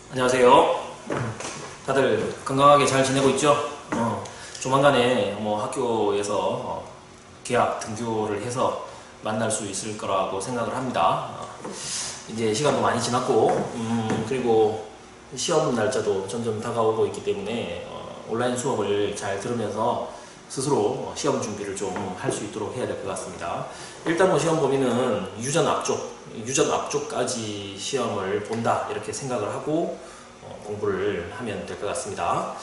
안녕하세요. 다들 건강하게 잘 지내고 있죠? 조만간에 학교에서 개학 등교를 해서 만날 수 있을 거라고 생각을 합니다. 이제 시간도 많이 지났고, 그리고 시험 날짜도 점점 다가오고 있기 때문에 온라인 수업을 잘 들으면서 스스로 시험 준비를 좀 할 수 있도록 해야 될 것 같습니다. 일단 시험 범위는 유전 앞쪽까지 시험을 본다 이렇게 생각을 하고 공부를 하면 될 것 같습니다.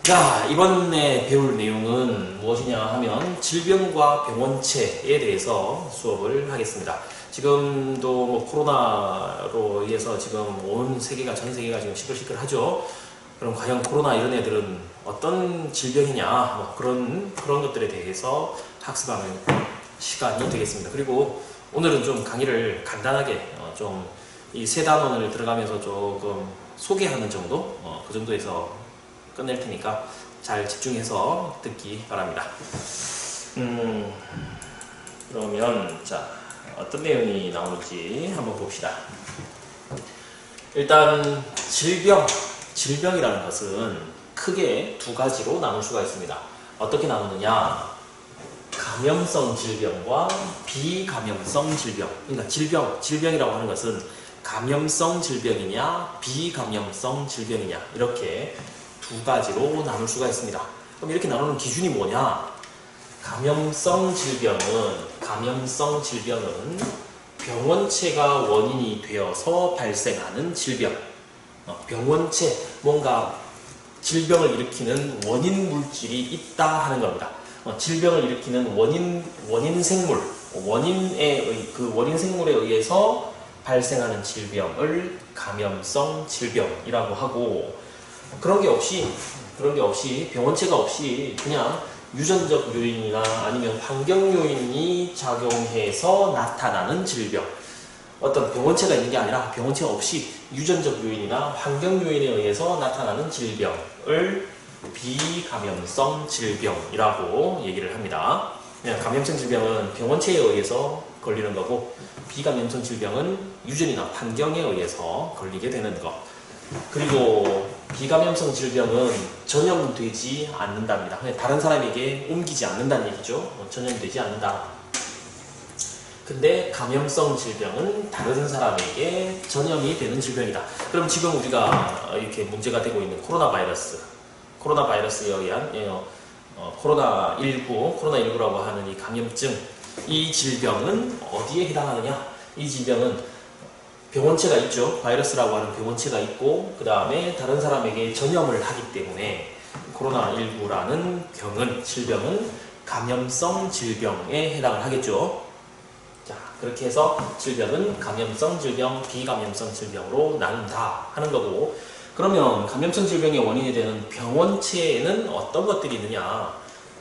자, 이번에 배울 내용은 무엇이냐 하면 질병과 병원체에 대해서 수업을 하겠습니다. 지금도 코로나로 인해서 지금 전 세계가 지금 시끌시끌하죠. 그럼 과연 코로나 이런 애들은 어떤 질병이냐 그런 것들에 대해서 학습하는 시간이 되겠습니다. 그리고 오늘은 좀 강의를 간단하게 좀 이 세 단원을 들어가면서 조금 소개하는 정도 그 정도에서 끝낼 테니까 잘 집중해서 듣기 바랍니다. 그러면 자 어떤 내용이 나올지 한번 봅시다. 일단 질병이라는 것은 크게 두 가지로 나눌 수가 있습니다. 어떻게 나누느냐? 감염성 질병과 비감염성 질병. 그러니까 질병이라고 하는 것은 감염성 질병이냐 비감염성 질병이냐 이렇게 두 가지로 나눌 수가 있습니다. 그럼 이렇게 나누는 기준이 뭐냐? 감염성 질병은 병원체가 원인이 되어서 발생하는 질병. 병원체, 뭔가 질병을 일으키는 원인 물질이 있다 하는 겁니다. 질병을 일으키는 원인 생물, 그 원인 생물에 의해서 발생하는 질병을 감염성 질병이라고 하고, 그런 게 없이 병원체가 없이 그냥 유전적 요인이나 아니면 환경 요인이 작용해서 나타나는 질병, 어떤 병원체가 있는 게 아니라 병원체 없이 유전적 요인이나 환경 요인에 의해서 나타나는 질병을 비감염성 질병이라고 얘기를 합니다. 감염성 질병은 병원체에 의해서 걸리는 거고, 비감염성 질병은 유전이나 환경에 의해서 걸리게 되는 것. 그리고 비감염성 질병은 전염되지 않는답니다. 다른 사람에게 옮기지 않는다는 얘기죠. 전염되지 않는다. 근데 감염성 질병은 다른 사람에게 전염이 되는 질병이다. 그럼 지금 우리가 이렇게 문제가 되고 있는 코로나 바이러스에 의한 코로나19라고 하는 이 감염증, 이 질병은 어디에 해당하느냐? 이 질병은 병원체가 있죠. 바이러스라고 하는 병원체가 있고, 그 다음에 다른 사람에게 전염을 하기 때문에 코로나19라는 질병은 감염성 질병에 해당을 하겠죠. 자, 그렇게 해서 질병은 감염성 질병, 비감염성 질병으로 나눈다 하는 거고, 그러면 감염성 질병의 원인이 되는 병원체에는 어떤 것들이 있느냐?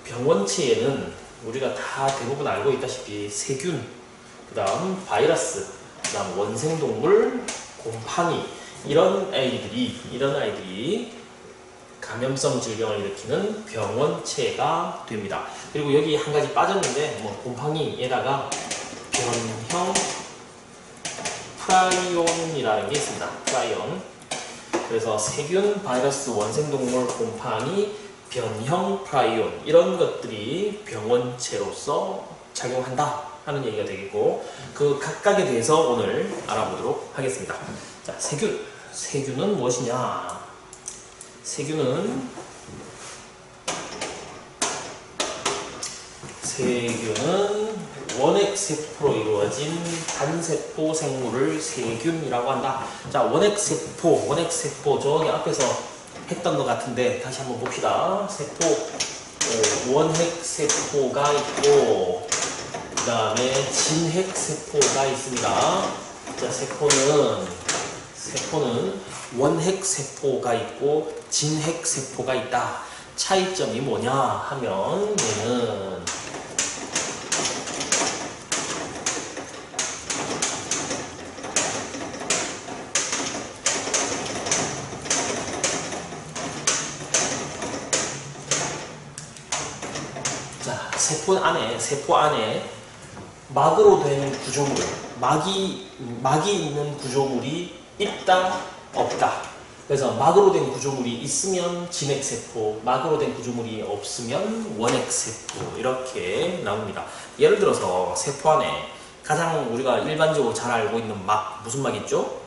병원체에는 우리가 다 대부분 알고 있다시피 세균, 그 다음 바이러스, 그 다음 원생동물, 곰팡이, 이런 아이들이 감염성 질병을 일으키는 병원체가 됩니다. 그리고 여기 한 가지 빠졌는데, 곰팡이에다가 변형 프라이온이라는 게 있습니다. 프라이온. 그래서 세균, 바이러스, 원생동물, 곰팡이, 변형 프라이온, 이런 것들이 병원체로서 작용한다 하는 얘기가 되겠고, 그 각각에 대해서 오늘 알아보도록 하겠습니다. 자, 세균은 무엇이냐? 세균은 원핵세포로 이루어진 단세포 생물을 세균이라고 한다. 자, 원핵세포 저기 앞에서 했던 것 같은데 다시 한번 봅시다. 원핵세포가 있고, 그 다음에 진핵세포가 있습니다. 자, 세포는 원핵세포가 있고 진핵세포가 있다. 차이점이 뭐냐 하면 얘는 세포 안에 막으로 된 구조물, 막이 있는 구조물이 있다, 없다. 그래서 막으로 된 구조물이 있으면 진핵세포, 막으로 된 구조물이 없으면 원핵세포 이렇게 나옵니다. 예를 들어서 세포 안에 가장 우리가 일반적으로 잘 알고 있는 막, 무슨 막 있죠?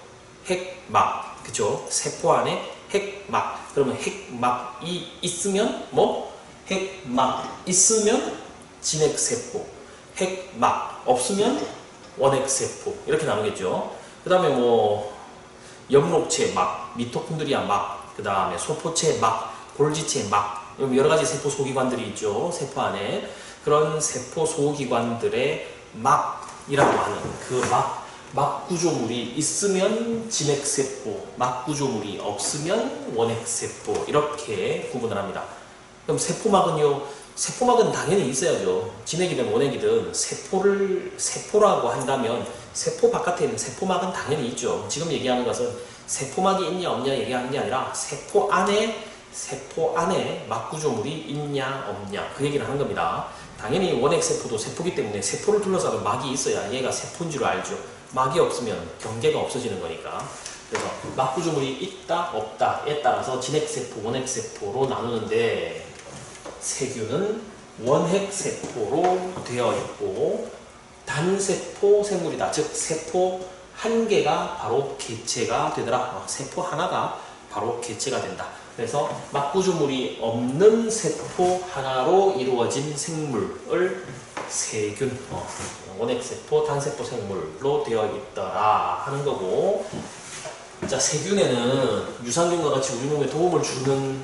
핵막, 그쵸? 세포 안에 핵막, 그러면 핵막이 있으면 뭐? 핵막 있으면 진핵세포, 핵막 없으면 원핵세포 이렇게 나누겠죠. 그 다음에 뭐 엽록체 막, 미토콘드리아 막, 그 다음에 소포체 막, 골지체 막, 여러가지 세포 소기관들이 있죠. 세포 안에. 그런 세포 소기관들의 막이라고 하는 그 막 구조물이 있으면 진핵세포, 막 구조물이 없으면 원핵세포 이렇게 구분을 합니다. 그럼 세포막은요, 세포막은 당연히 있어야죠. 진핵이든 원핵이든 세포라고 한다면 세포 바깥에 있는 세포막은 당연히 있죠. 지금 얘기하는 것은 세포막이 있냐 없냐 얘기하는 게 아니라 세포 안에 막 구조물이 있냐 없냐 그 얘기를 하는 겁니다. 당연히 원핵세포도 세포기 때문에 세포를 둘러싸는 막이 있어야 얘가 세포인 줄 알죠. 막이 없으면 경계가 없어지는 거니까. 그래서 막 구조물이 있다 없다에 따라서 진핵세포, 원핵세포로 나누는데 세균은 원핵세포로 되어 있고 단세포 생물이다. 즉 세포 한 개가 바로 개체가 되더라. 세포 하나가 바로 개체가 된다. 그래서 막 구조물이 없는 세포 하나로 이루어진 생물을 세균, 원핵세포, 단세포 생물로 되어 있더라 하는 거고, 자, 세균에는 유산균과 같이 우리 몸에 도움을 주는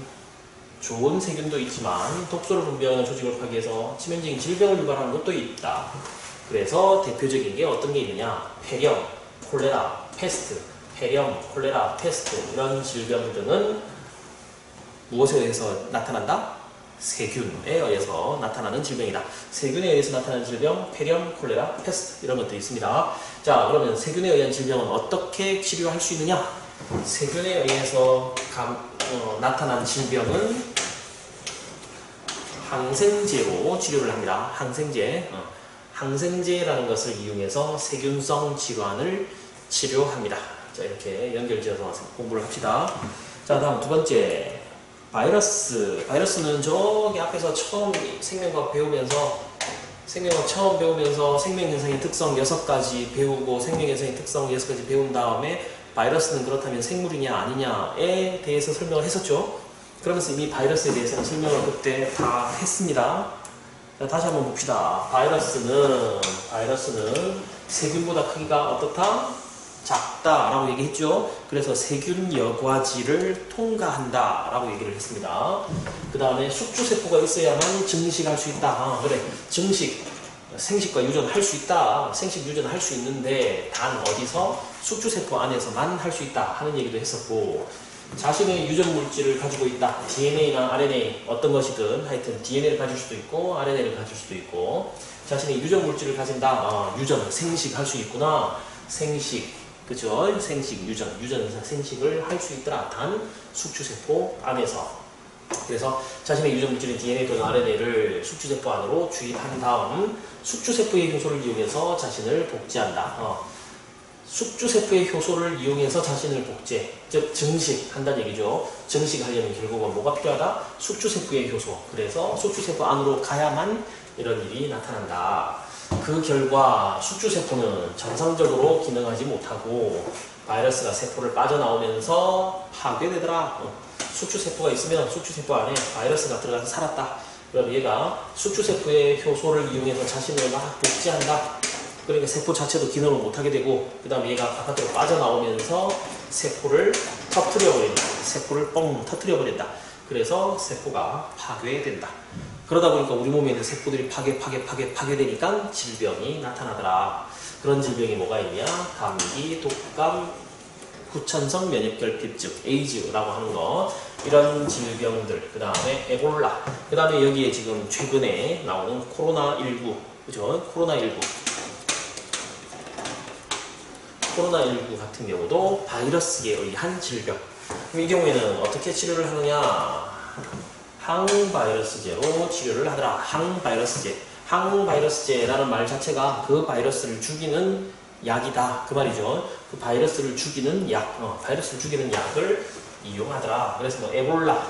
좋은 세균도 있지만 독소를 분비하는 조직을 파괴해서 치명적인 질병을 유발하는 것도 있다. 그래서 대표적인 게 어떤 게 있느냐? 폐렴, 콜레라, 패스트, 폐렴, 콜레라, 패스트 이런 질병들은 무엇에 의해서 나타난다? 세균에 의해서 나타나는 질병이다. 세균에 의해서 나타나는 질병, 폐렴, 콜레라, 패스트 이런 것들이 있습니다. 자, 그러면 세균에 의한 질병은 어떻게 치료할 수 있느냐? 세균에 의해서 나타난 질병은 항생제로 치료를 합니다. 항생제라는 것을 이용해서 세균성 질환을 치료합니다. 자, 이렇게 연결지어서 공부를 합시다. 자, 다음 두 번째. 바이러스는 저기 앞에서 처음 생명과학 배우면서 생명현상의 특성 6가지 배우고 생명현상의 특성 6가지 배운 다음에 바이러스는 그렇다면 생물이냐 아니냐에 대해서 설명을 했었죠. 그러면서 이미 바이러스에 대해서는 설명을 그때 다 했습니다. 자, 다시 한번 봅시다. 바이러스는 세균보다 크기가 어떻다? 작다라고 얘기했죠. 그래서 세균 여과지를 통과한다 라고 얘기를 했습니다. 그 다음에 숙주세포가 있어야만 증식할 수 있다. 그래, 생식과 유전을 할 수 있다. 생식 유전을 할 수 있는데 단 어디서? 숙주세포 안에서만 할 수 있다 하는 얘기도 했었고, 자신의 유전 물질을 가지고 있다. DNA나 RNA 어떤 것이든 하여튼 DNA를 가질 수도 있고 RNA를 가질 수도 있고, 자신의 유전 물질을 가진다. 유전, 생식할 수 있구나. 그죠? 유전에서 생식을 할 수 있더라. 단 숙주세포 안에서. 그래서 자신의 유전 물질인 DNA 또는 RNA를 숙주세포 안으로 주입한 다음 숙주세포의 효소를 이용해서 자신을 복제한다. 숙주세포의 효소를 이용해서 자신을 복제, 즉 증식한다는 얘기죠. 증식하려면 결국은 뭐가 필요하다? 숙주세포의 효소. 그래서 숙주세포 안으로 가야만 이런 일이 나타난다. 그 결과 숙주세포는 정상적으로 기능하지 못하고 바이러스가 세포를 빠져나오면서 파괴되더라. 숙주세포가 있으면 숙주세포 안에 바이러스가 들어가서 살았다. 그럼 얘가 숙주세포의 효소를 이용해서 자신을 막 복제한다. 그러니까 세포 자체도 기능을 못하게 되고, 그 다음에 얘가 바깥으로 빠져나오면서 세포를 터뜨려버린다. 세포를 뻥 터뜨려버린다. 그래서 세포가 파괴된다. 그러다 보니까 우리 몸에 있는 세포들이 파괴되니까 질병이 나타나더라. 그런 질병이 뭐가 있냐? 감기, 독감, 후천성 면역결핍증, 에이즈라고 하는 거. 이런 질병들. 그 다음에 에볼라. 그 다음에 여기에 지금 최근에 나오는 코로나19. 그죠? 코로나19 같은 경우도 바이러스에 의한 질병. 그럼 이 경우에는 어떻게 치료를 하느냐? 항바이러스제로 치료를 하더라. 항바이러스제라는 말 자체가 그 바이러스를 죽이는 약이다. 그 말이죠. 그 바이러스를 죽이는 약, 바이러스를 죽이는 약을 이용하더라. 그래서 뭐 에볼라,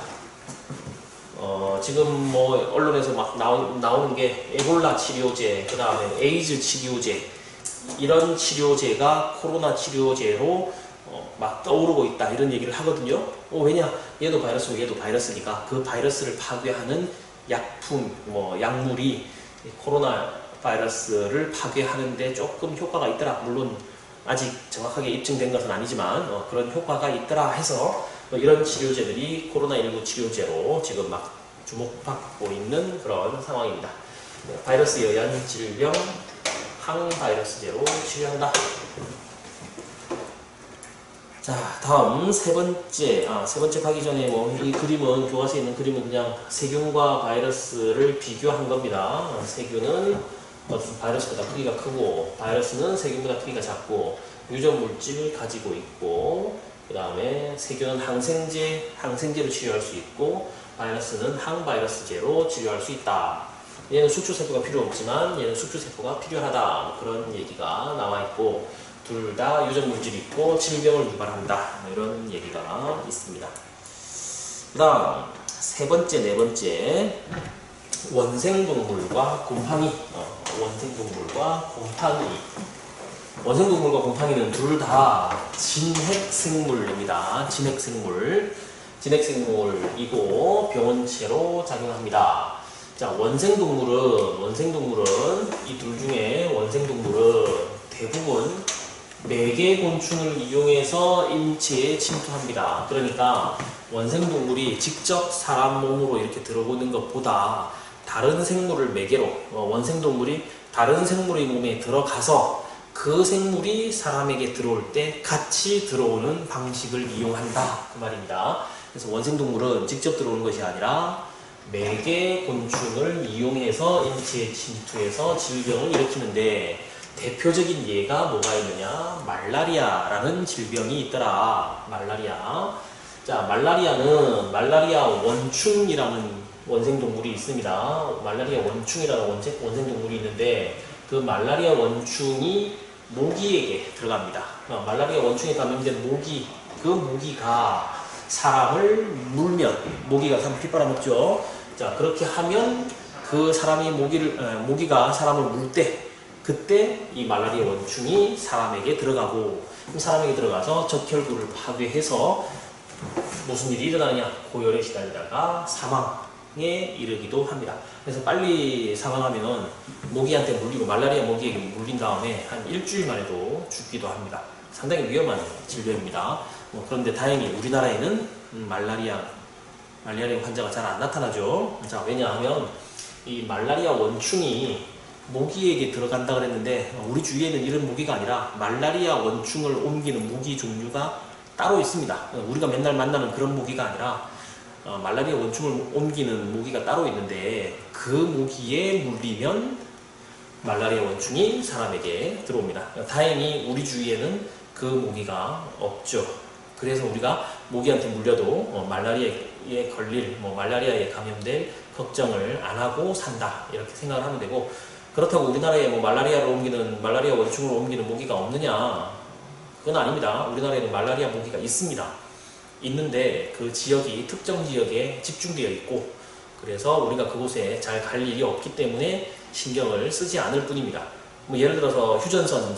지금 뭐 언론에서 막 나오는 게 에볼라 치료제, 그 다음에 에이즈 치료제, 이런 치료제가 코로나 치료제로 막 떠오르고 있다, 이런 얘기를 하거든요. 왜냐, 얘도 바이러스고 얘도 바이러스니까 그 바이러스를 파괴하는 약품, 뭐 약물이 코로나 바이러스를 파괴하는데 조금 효과가 있더라. 물론 아직 정확하게 입증된 것은 아니지만 그런 효과가 있더라 해서 이런 치료제들이 코로나19 치료제로 지금 막 주목받고 있는 그런 상황입니다. 바이러스에 의한 질병 항바이러스제로 치료한다. 자, 다음 세 번째 가기 전에 이 그림은, 교과서에 있는 그림은 그냥 세균과 바이러스를 비교한 겁니다. 세균은 바이러스보다 크기가 크고, 바이러스는 세균보다 크기가 작고, 유전물질 가지고 있고, 그 다음에 세균은 항생제로 치료할 수 있고, 바이러스는 항바이러스제로 치료할 수 있다. 얘는 숙주세포가 필요 없지만 얘는 숙주세포가 필요하다. 그런 얘기가 나와 있고, 둘 다 유전물질이 있고 질병을 유발한다. 이런 얘기가 있습니다. 그 다음 세 번째, 네 번째, 원생동물과 곰팡이. 원생동물과 곰팡이. 원생동물과 곰팡이는 둘 다 진핵생물입니다. 진핵생물이고 병원체로 작용합니다. 자, 원생동물은 이 둘 중에 원생동물은 대부분 매개곤충을 이용해서 인체에 침투합니다. 그러니까 원생동물이 직접 사람 몸으로 이렇게 들어오는 것보다 다른 생물을 매개로, 원생동물이 다른 생물의 몸에 들어가서 그 생물이 사람에게 들어올 때 같이 들어오는 방식을 이용한다, 그 말입니다. 그래서 원생동물은 직접 들어오는 것이 아니라 매개곤충을 이용해서 인체에 침투해서 질병을 일으키는데, 대표적인 예가 뭐가 있느냐, 말라리아라는 질병이 있더라. 자, 말라리아는 말라리아 원충이라는 원생동물이 있습니다. 말라리아 원충이라는 원생동물이 있는데, 그 말라리아 원충이 모기에게 들어갑니다. 말라리아 원충에 감염된 모기, 그 모기가 사람을 물면, 모기가 사람 피 빨아먹죠. 자, 그렇게 하면 그 사람이 모기가 사람을 물 때, 그때 이 말라리아 원충이 사람에게 들어가고, 사람에게 들어가서 적혈구를 파괴해서 무슨 일이 일어나느냐, 고열에 시달리다가 사망에 이르기도 합니다. 그래서 빨리 사망하면 모기한테 물리고, 말라리아 모기에게 물린 다음에 한 일주일 만에도 죽기도 합니다. 상당히 위험한 질병입니다. 그런데 다행히 우리나라에는 말라리아 환자가 잘 안 나타나죠. 자, 왜냐하면 이 말라리아 원충이 모기에게 들어간다 그랬는데, 우리 주위에는 이런 모기가 아니라 말라리아 원충을 옮기는 모기 종류가 따로 있습니다. 우리가 맨날 만나는 그런 모기가 아니라 말라리아 원충을 옮기는 모기가 따로 있는데, 그 모기에 물리면 말라리아 원충이 사람에게 들어옵니다. 다행히 우리 주위에는 그 모기가 없죠. 그래서 우리가 모기한테 물려도 말라리아에 걸릴, 말라리아에 감염될 걱정을 안 하고 산다, 이렇게 생각을 하면 되고, 그렇다고 우리나라에 말라리아 원충을 옮기는 모기가 없느냐? 그건 아닙니다. 우리나라에는 말라리아 모기가 있습니다. 있는데 그 지역이 특정 지역에 집중되어 있고, 그래서 우리가 그곳에 잘 갈 일이 없기 때문에 신경을 쓰지 않을 뿐입니다. 예를 들어서 휴전선,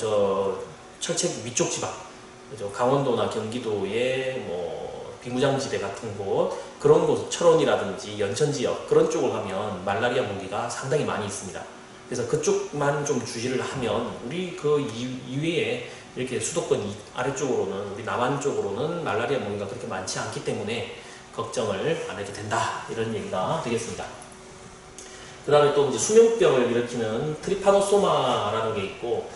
철책 위쪽 지방, 강원도나 경기도의 비무장지대 같은 곳, 그런 곳, 철원이라든지 연천 지역, 그런 쪽을 가면 말라리아 모기가 상당히 많이 있습니다. 그래서 그쪽만 좀 주의를 하면, 우리 그 이외에 이렇게 수도권 아래쪽으로는, 우리 남한 쪽으로는 말라리아 모기가 그렇게 많지 않기 때문에 걱정을 안 해도 된다, 이런 얘기가 되겠습니다. 그 다음에 또 이제 수면병을 일으키는 트리파노소마라는 게 있고,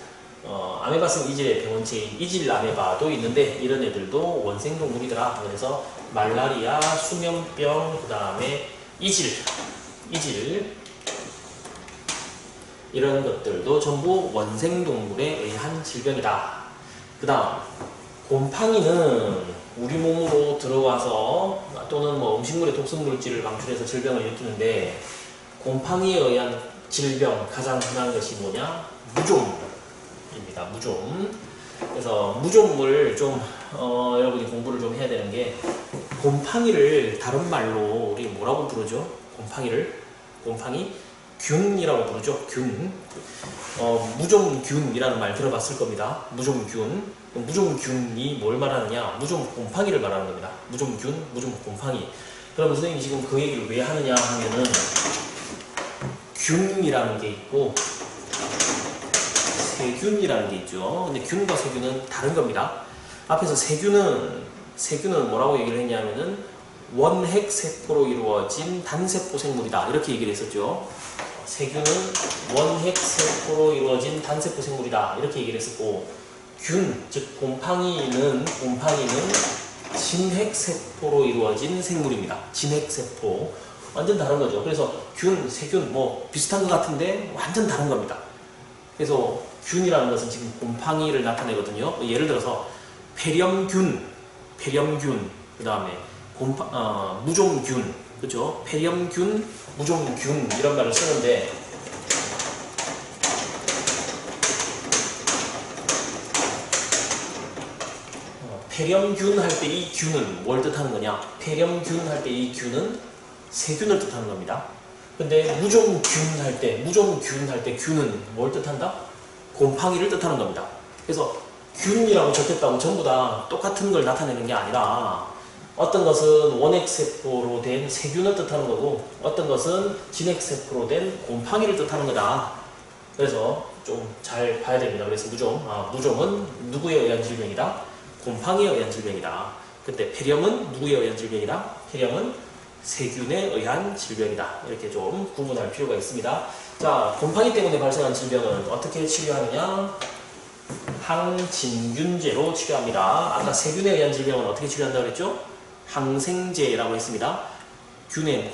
아메바성 이질의 병원체인 이질 아메바도 있는데, 이런 애들도 원생동물이더라. 그래서 말라리아, 수면병, 그 다음에 이질, 이런 것들도 전부 원생동물에 의한 질병이다. 그 다음, 곰팡이는 우리 몸으로 들어와서 또는 음식물의 독성물질을 방출해서 질병을 일으키는데, 곰팡이에 의한 질병 가장 흔한 것이 뭐냐? 무좀입니다. 무좀. 그래서 무좀을 좀 여러분이 공부를 좀 해야 되는 게, 곰팡이를 다른 말로 우리 뭐라고 부르죠? 곰팡이 균이라고 부르죠. 균. 무좀균이라는 말 들어봤을 겁니다. 무좀균. 무좀균이 뭘 말하느냐? 무좀곰팡이를 말하는 겁니다. 무좀균, 무좀곰팡이. 그러면 선생님이 지금 그 얘기를 왜 하느냐 하면은 균이라는 게 있고 세균이라는 게 있죠. 근데 균과 세균은 다른 겁니다. 앞에서 세균은 뭐라고 얘기를 했냐면은 원핵세포로 이루어진 단세포 생물이다. 이렇게 얘기를 했었죠. 세균은 원핵세포로 이루어진 단세포 생물이다. 이렇게 얘기를 했었고, 균, 즉 곰팡이는 진핵세포로 이루어진 생물입니다. 진핵세포. 완전 다른 거죠. 그래서 균, 세균 뭐 비슷한 것 같은데 완전 다른 겁니다. 그래서 균이라는 것은 지금 곰팡이를 나타내거든요. 예를 들어서 폐렴균, 그 다음에 무좀균, 그렇죠? 폐렴균, 무좀균 이런 말을 쓰는데 폐렴균 할 때 이 균은 뭘 뜻하는 거냐? 폐렴균 할 때 이 균은 세균을 뜻하는 겁니다. 근데 무좀균 할 때 균은 뭘 뜻한다? 곰팡이를 뜻하는 겁니다. 그래서 균이라고 적혔다고 전부 다 똑같은 걸 나타내는 게 아니라 어떤 것은 원핵세포로 된 세균을 뜻하는 거고 어떤 것은 진핵세포로 된 곰팡이를 뜻하는 거다. 그래서 좀 잘 봐야 됩니다. 그래서 무좀은 누구에 의한 질병이다? 곰팡이에 의한 질병이다. 그때 폐렴은 누구에 의한 질병이다? 폐렴은 세균에 의한 질병이다. 이렇게 좀 구분할 필요가 있습니다. 자, 곰팡이 때문에 발생한 질병은 어떻게 치료하느냐? 항진균제로 치료합니다. 아까 세균에 의한 질병은 어떻게 치료한다고 그랬죠? 항생제라고 했습니다.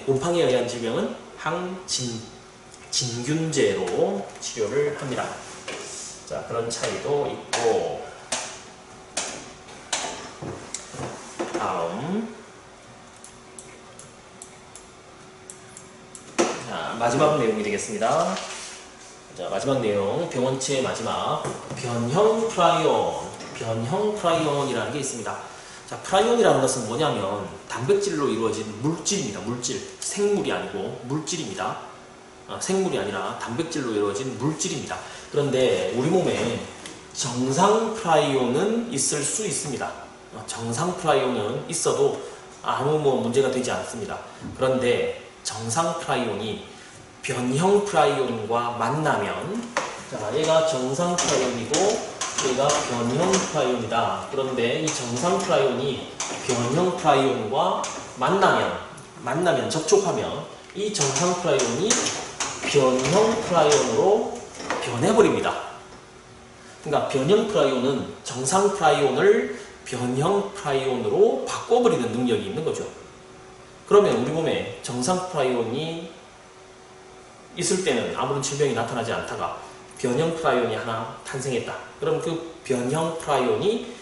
곰팡이에 의한 질병은 진균제로 치료를 합니다. 자, 그런 차이도 있고, 다음. 자, 마지막 내용이 되겠습니다. 자, 마지막 내용, 병원체 마지막. 변형 프라이온이라는 게 있습니다. 자, 프라이온이라는 것은 뭐냐면 단백질로 이루어진 물질입니다. 물질. 생물이 아니고 물질입니다. 생물이 아니라 단백질로 이루어진 물질입니다. 그런데 우리 몸에 정상 프라이온은 있을 수 있습니다. 정상 프라이온은 있어도 아무 문제가 되지 않습니다. 그런데 정상 프라이온이 변형 프라이온과 만나면, 자, 얘가 정상 프라이온이고 얘가 변형 프라이온이다. 그런데 이 정상 프라이온이 변형 프라이온과 만나면 접촉하면 이 정상 프라이온이 변형 프라이온으로 변해버립니다. 그러니까 변형 프라이온은 정상 프라이온을 변형 프라이온으로 바꿔버리는 능력이 있는 거죠. 그러면 우리 몸에 정상 프라이온이 있을 때는 아무런 질병이 나타나지 않다가 변형 프라이온이 하나 탄생했다. 그럼 그 변형 프라이온이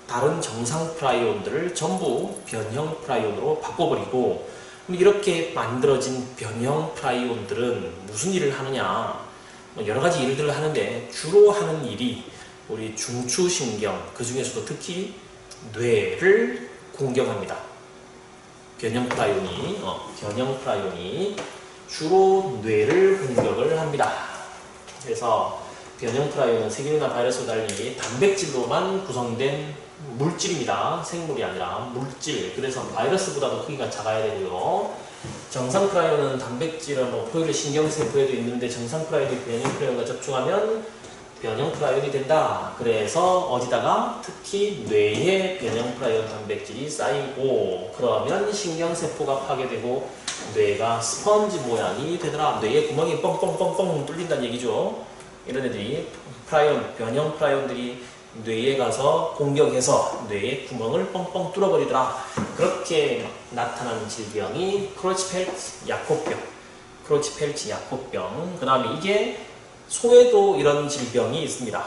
다른 정상 프라이온들을 전부 변형 프라이온으로 바꿔버리고, 이렇게 만들어진 변형 프라이온들은 무슨 일을 하느냐? 여러 가지 일들을 하는데 주로 하는 일이 우리 중추신경, 그 중에서도 특히 뇌를 공격합니다. 변형 프라이온이 주로 뇌를 공격을 합니다. 그래서 변형 프라이온은 세균이나 바이러스와 달리 단백질로만 구성된 물질입니다. 생물이 아니라 물질. 그래서 바이러스보다도 크기가 작아야 되고요. 정상 프라이온은 단백질은 포유류 신경세포에도 있는데 정상 프라이온이 변형 프라이온과 접촉하면 변형 프라이온이 된다. 그래서 어디다가 특히 뇌에 변형 프라이온 단백질이 쌓이고, 그러면 신경세포가 파괴되고 뇌가 스펀지 모양이 되더라. 뇌에 구멍이 뻥뻥뻥뻥 뚫린다는 얘기죠. 이런 애들이 변형 프라이온들이 뇌에 가서 공격해서 뇌에 구멍을 뻥뻥 뚫어버리더라. 그렇게 나타나는 질병이 크로치펠츠 야코병. 그 다음에 이게 소에도 이런 질병이 있습니다.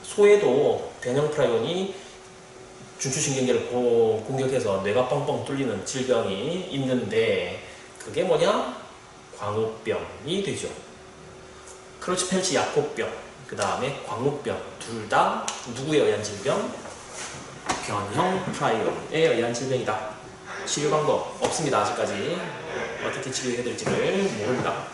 소에도 변형 프라이온이 중추신경계를 공격해서 뇌가 뻥뻥 뚫리는 질병이 있는데, 그게 뭐냐? 광우병이 되죠. 크로치펠츠 야코병, 그 다음에 광우병, 둘 다 누구에 의한 질병? 변형 프라이온에 의한 질병이다. 치료 방법 없습니다. 아직까지 어떻게 치료해야 될지를 모릅니다.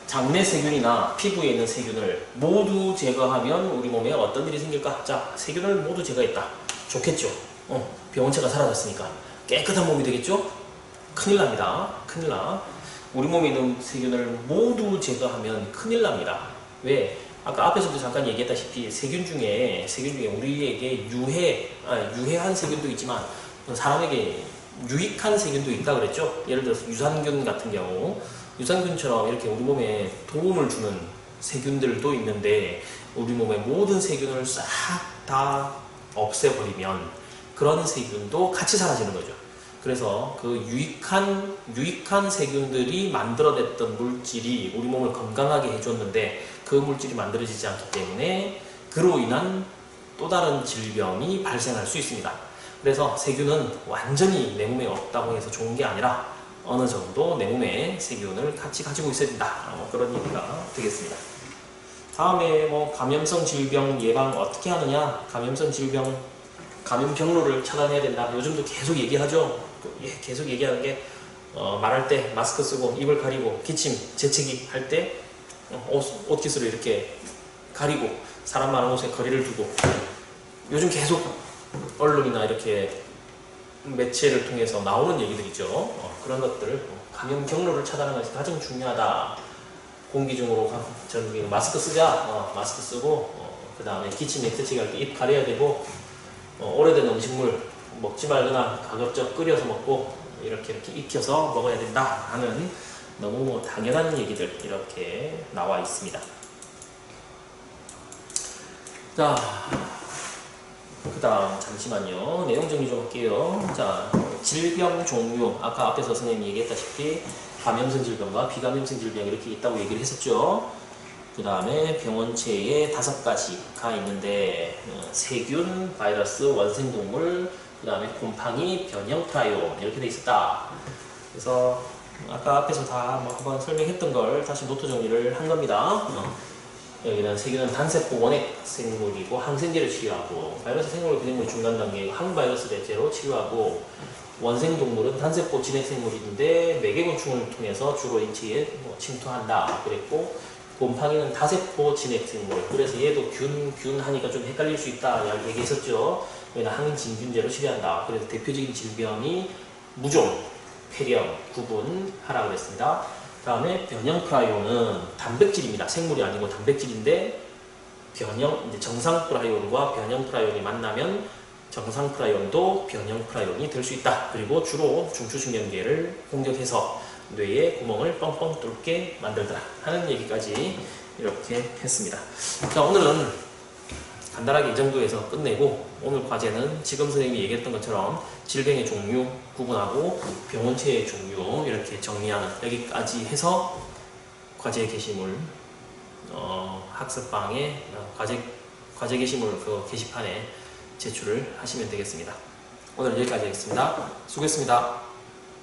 장내 세균이나 피부에 있는 세균을 모두 제거하면 우리 몸에 어떤 일이 생길까? 자, 세균을 모두 제거했다. 좋겠죠? 병원체가 사라졌으니까 깨끗한 몸이 되겠죠? 큰일 납니다. 큰일 나. 우리 몸에 있는 세균을 모두 제거하면 큰일 납니다. 왜? 아까 앞에서도 잠깐 얘기했다시피 세균 중에 우리에게 유해한 세균도 있지만 사람에게 유익한 세균도 있다 그랬죠? 예를 들어서 유산균 같은 경우 유산균처럼 이렇게 우리 몸에 도움을 주는 세균들도 있는데 우리 몸의 모든 세균을 싹 다 없애버리면 그런 세균도 같이 사라지는 거죠. 그래서 그 유익한 세균들이 만들어냈던 물질이 우리 몸을 건강하게 해줬는데 그 물질이 만들어지지 않기 때문에 그로 인한 또 다른 질병이 발생할 수 있습니다. 그래서 세균은 완전히 내 몸에 없다고 해서 좋은 게 아니라 어느 정도 내 몸에 세균을 같이 가지고 있어야 된다. 그런 얘기가 되겠습니다. 다음에 감염성 질병 예방 어떻게 하느냐? 감염성 질병 감염 경로를 차단해야 된다. 요즘도 계속 얘기하죠. 계속 얘기하는 게 말할 때 마스크 쓰고 입을 가리고 기침, 재채기 할 때 옷깃으로 이렇게 가리고 사람 많은 곳에 거리를 두고 요즘 계속 언론이나 이렇게 매체를 통해서 나오는 얘기들이죠. 그런 것들 감염 경로를 차단하는 것이 가장 중요하다. 공기 중으로 저는 마스크 쓰자. 마스크 쓰고 그 다음에 기침, 재채기 할 때 입 가려야 되고 오래된 음식물 먹지 말거나 가급적 끓여서 먹고 이렇게 익혀서 먹어야 된다 하는 너무 당연한 얘기들 이렇게 나와 있습니다. 자, 그 다음 잠시만요. 내용 정리 좀 할게요. 자, 질병 종류 아까 앞에서 선생님이 얘기했다시피 감염성 질병과 비감염성 질병 이렇게 있다고 얘기를 했었죠. 그 다음에 병원체에 5가지가 있는데 세균, 바이러스, 원생동물, 그 다음에 곰팡이, 변형, 프라이온 이렇게 돼 있었다. 그래서 아까 앞에서 다 한번 설명했던 걸 다시 노트 정리를 한 겁니다. 여기는 세균은 단세포 원액 생물이고 항생제를 치료하고 바이러스 생물 기생물 중간 단계 항바이러스 대체로 치료하고 원생동물은 단세포 진핵생물인데 매개곤충을 통해서 주로 인체에 침투한다 그랬고 곰팡이는 다세포 진핵생물 그래서 얘도 균 하니까 좀 헷갈릴 수 있다 얘기했었죠. 여기는 항진균제로 치료한다. 그래서 대표적인 질병이 무종, 폐렴, 구분하라 그랬습니다. 다음에 변형 프라이온은 단백질입니다. 생물이 아니고 단백질인데 이제 정상 프라이온과 변형 프라이온이 만나면 정상 프라이온도 변형 프라이온이 될 수 있다. 그리고 주로 중추신경계를 공격해서 뇌에 구멍을 뻥뻥 뚫게 만들더라 하는 얘기까지 이렇게 했습니다. 자, 오늘은 간단하게 이 정도에서 끝내고 오늘 과제는 지금 선생님이 얘기했던 것처럼 질병의 종류 구분하고 병원체의 종류 이렇게 정리하는 여기까지 해서 과제 게시물 학습방에 과제 게시물 그 게시판에 제출을 하시면 되겠습니다. 오늘 여기까지 하겠습니다. 수고했습니다.